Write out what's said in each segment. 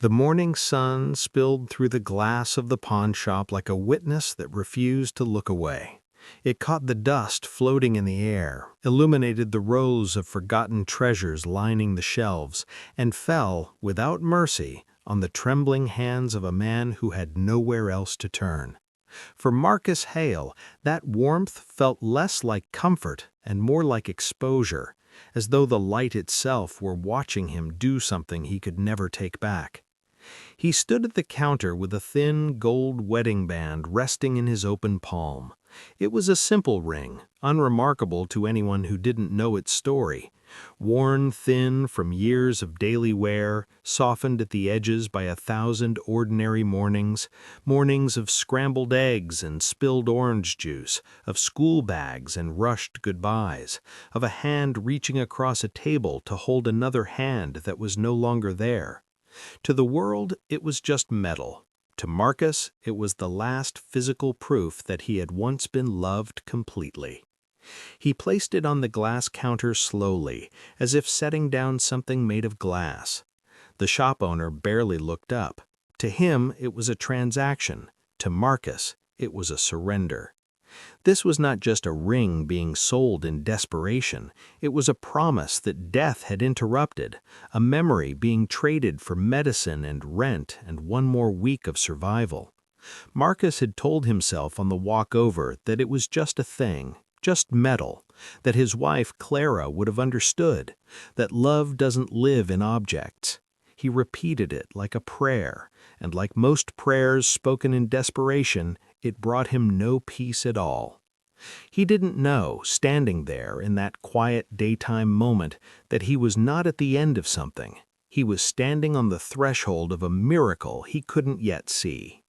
The morning sun spilled through the glass of the pawn shop like a witness that refused to look away. It caught the dust floating in the air, illuminated the rows of forgotten treasures lining the shelves, and fell, without mercy, on the trembling hands of a man who had nowhere else to turn. For Marcus Hale, that warmth felt less like comfort and more like exposure, as though the light itself were watching him do something he could never take back. He stood at the counter with a thin gold wedding band resting in his open palm. It was a simple ring, unremarkable to anyone who didn't know its story. Worn thin from years of daily wear, softened at the edges by 1,000 ordinary mornings, mornings of scrambled eggs and spilled orange juice, of school bags and rushed goodbyes, of a hand reaching across a table to hold another hand that was no longer there. To the world, it was just metal. To Marcus, it was the last physical proof that he had once been loved completely. He placed it on the glass counter slowly, as if setting down something made of glass. The shop owner barely looked up. To him, it was a transaction. To Marcus, it was a surrender. This was not just a ring being sold in desperation. It was a promise that death had interrupted, a memory being traded for medicine and rent and one more week of survival. Marcus had told himself on the walk over that it was just a thing, just metal, that his wife Clara would have understood, that love doesn't live in objects. He repeated it like a prayer, and like most prayers spoken in desperation, it brought him no peace at all. He didn't know, standing there in that quiet daytime moment, that he was not at the end of something. He was standing on the threshold of a miracle he couldn't yet see.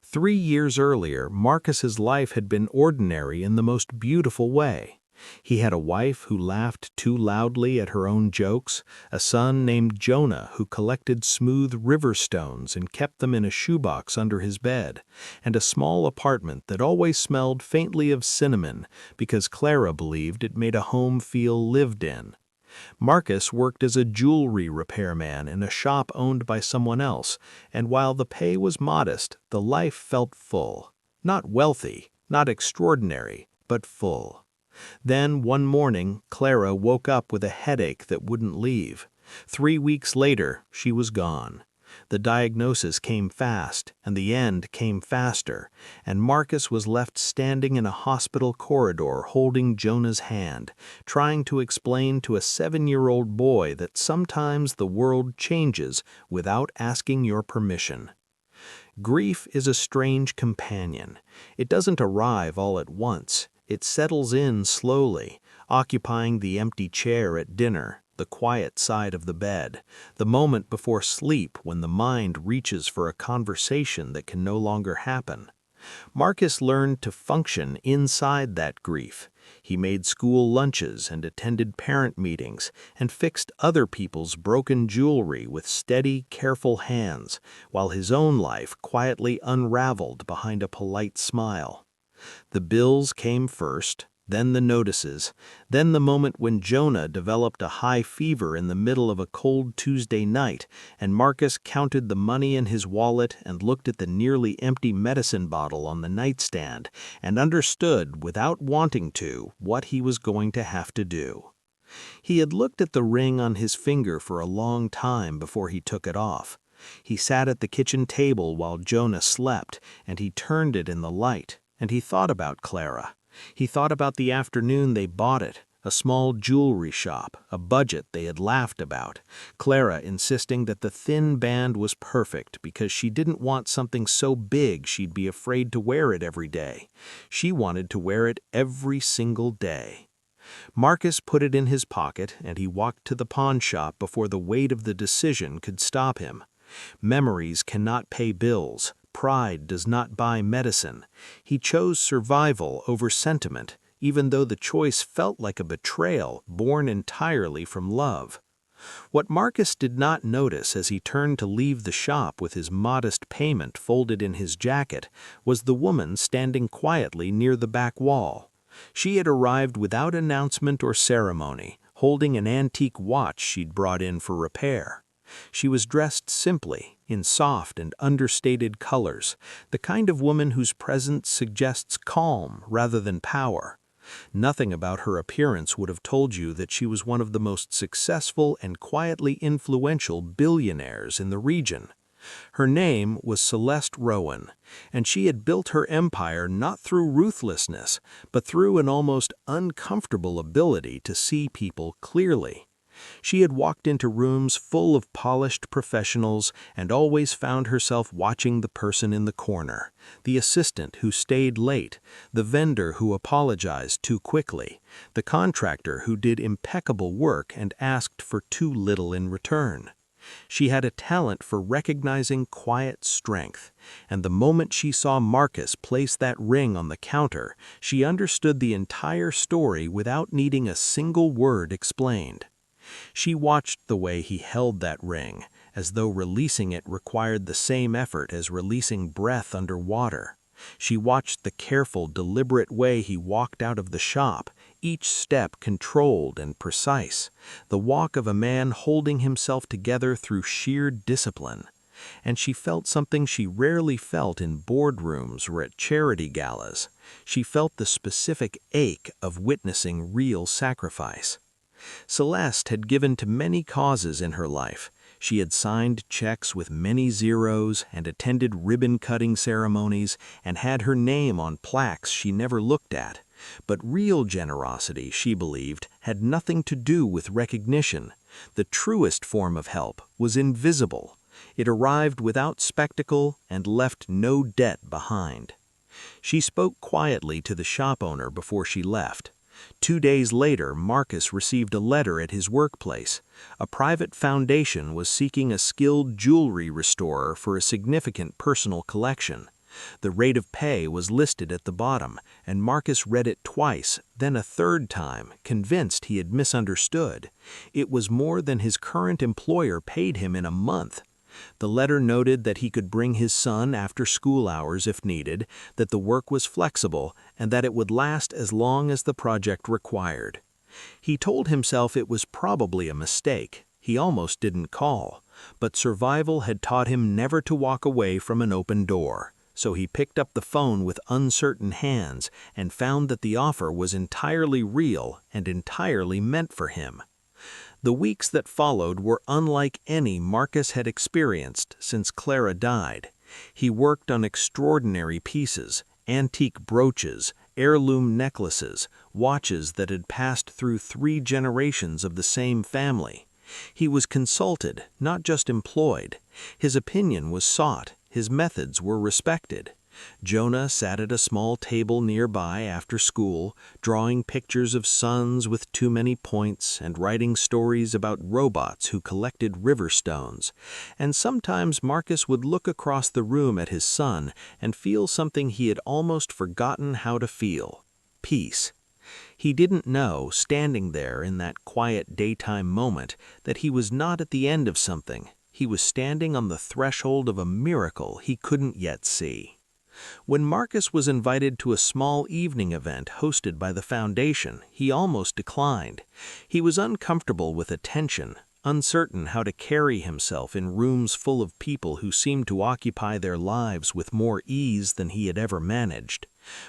3 years earlier, Marcus's life had been ordinary in the most beautiful way. He had a wife who laughed too loudly at her own jokes, a son named Jonah who collected smooth river stones and kept them in a shoebox under his bed, and a small apartment that always smelled faintly of cinnamon because Clara believed it made a home feel lived in. Marcus worked as a jewelry repairman in a shop owned by someone else, and while the pay was modest, the life felt full. Not wealthy, not extraordinary, but full. Then, one morning, Clara woke up with a headache that wouldn't leave. 3 weeks later, she was gone. The diagnosis came fast, and the end came faster, and Marcus was left standing in a hospital corridor holding Jonah's hand, trying to explain to a 7-year-old boy that sometimes the world changes without asking your permission. Grief is a strange companion. It doesn't arrive all at once. It settles in slowly, occupying the empty chair at dinner, the quiet side of the bed, the moment before sleep when the mind reaches for a conversation that can no longer happen. Marcus learned to function inside that grief. He made school lunches and attended parent meetings and fixed other people's broken jewelry with steady, careful hands, while his own life quietly unraveled behind a polite smile. The bills came first, then the notices, then the moment when Jonah developed a high fever in the middle of a cold Tuesday night, and Marcus counted the money in his wallet and looked at the nearly empty medicine bottle on the nightstand and understood, without wanting to, what he was going to have to do. He had looked at the ring on his finger for a long time before he took it off. He sat at the kitchen table while Jonah slept, and he turned it in the light. And he thought about Clara. He thought about the afternoon they bought it, a small jewelry shop, a budget they had laughed about, Clara insisting that the thin band was perfect because she didn't want something so big she'd be afraid to wear it every day. She wanted to wear it every single day. Marcus put it in his pocket and he walked to the pawn shop before the weight of the decision could stop him. Memories cannot pay bills. Pride does not buy medicine. He chose survival over sentiment, even though the choice felt like a betrayal born entirely from love. What Marcus did not notice as he turned to leave the shop with his modest payment folded in his jacket was the woman standing quietly near the back wall. She had arrived without announcement or ceremony, holding an antique watch she'd brought in for repair. She was dressed simply, in soft and understated colors, the kind of woman whose presence suggests calm rather than power. Nothing about her appearance would have told you that she was one of the most successful and quietly influential billionaires in the region. Her name was Celeste Rowan, and she had built her empire not through ruthlessness, but through an almost uncomfortable ability to see people clearly. She had walked into rooms full of polished professionals and always found herself watching the person in the corner, the assistant who stayed late, the vendor who apologized too quickly, the contractor who did impeccable work and asked for too little in return. She had a talent for recognizing quiet strength, and the moment she saw Marcus place that ring on the counter, she understood the entire story without needing a single word explained. She watched the way he held that ring, as though releasing it required the same effort as releasing breath under water. She watched the careful, deliberate way he walked out of the shop, each step controlled and precise, the walk of a man holding himself together through sheer discipline. And she felt something she rarely felt in boardrooms or at charity galas. She felt the specific ache of witnessing real sacrifice. Celeste had given to many causes in her life. She had signed checks with many zeros and attended ribbon-cutting ceremonies and had her name on plaques she never looked at. But real generosity, she believed, had nothing to do with recognition. The truest form of help was invisible. It arrived without spectacle and left no debt behind. She spoke quietly to the shop owner before she left. 2 days later, Marcus received a letter at his workplace. A private foundation was seeking a skilled jewelry restorer for a significant personal collection. The rate of pay was listed at the bottom, and Marcus read it twice, then a third time, convinced he had misunderstood. It was more than his current employer paid him in a month. The letter noted that he could bring his son after school hours if needed, that the work was flexible, and that it would last as long as the project required. He told himself it was probably a mistake. He almost didn't call, but survival had taught him never to walk away from an open door. So he picked up the phone with uncertain hands and found that the offer was entirely real and entirely meant for him. The weeks that followed were unlike any Marcus had experienced since Clara died. He worked on extraordinary pieces, antique brooches, heirloom necklaces, watches that had passed through 3 generations of the same family. He was consulted, not just employed. His opinion was sought, his methods were respected. Jonah sat at a small table nearby after school, drawing pictures of suns with too many points and writing stories about robots who collected river stones. And sometimes Marcus would look across the room at his son and feel something he had almost forgotten how to feel: peace. He didn't know, standing there in that quiet daytime moment, that he was not at the end of something. He was standing on the threshold of a miracle he couldn't yet see. When Marcus was invited to a small evening event hosted by the foundation, he almost declined. He was uncomfortable with attention, uncertain how to carry himself in rooms full of people who seemed to occupy their lives with more ease than he had ever managed.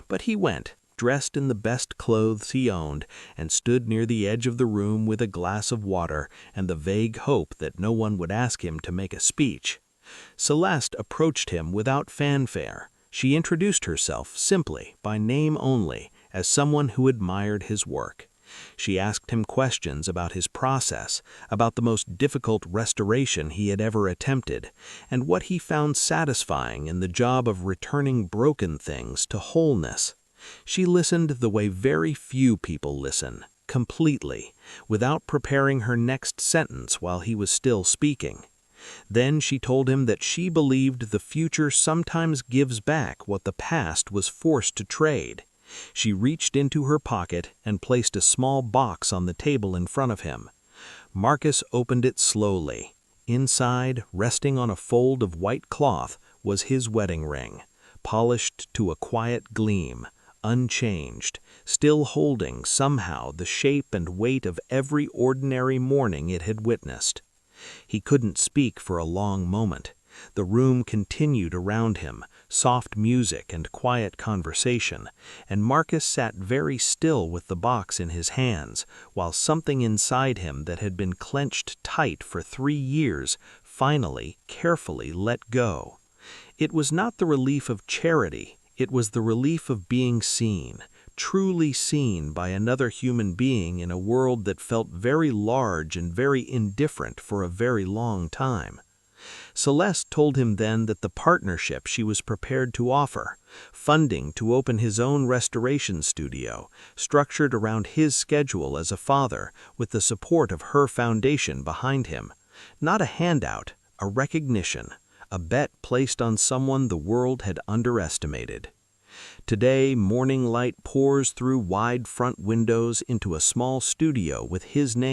But he went, dressed in the best clothes he owned, and stood near the edge of the room with a glass of water and the vague hope that no one would ask him to make a speech. Celeste approached him without fanfare. She introduced herself simply, by name only, as someone who admired his work. She asked him questions about his process, about the most difficult restoration he had ever attempted, and what he found satisfying in the job of returning broken things to wholeness. She listened the way very few people listen, completely, without preparing her next sentence while he was still speaking. Then she told him that she believed the future sometimes gives back what the past was forced to trade. She reached into her pocket and placed a small box on the table in front of him. Marcus opened it slowly. Inside, resting on a fold of white cloth, was his wedding ring, polished to a quiet gleam, unchanged, still holding somehow the shape and weight of every ordinary morning it had witnessed. He couldn't speak for a long moment. The room continued around him, soft music and quiet conversation, and Marcus sat very still with the box in his hands, while something inside him that had been clenched tight for 3 years finally, carefully let go. It was not the relief of charity, it was the relief of being seen, truly seen by another human being in a world that felt very large and very indifferent for a very long time. Celeste told him then that the partnership she was prepared to offer, funding to open his own restoration studio, structured around his schedule as a father with the support of her foundation behind him, not a handout, a recognition, a bet placed on someone the world had underestimated. Today, morning light pours through wide front windows into a small studio with his name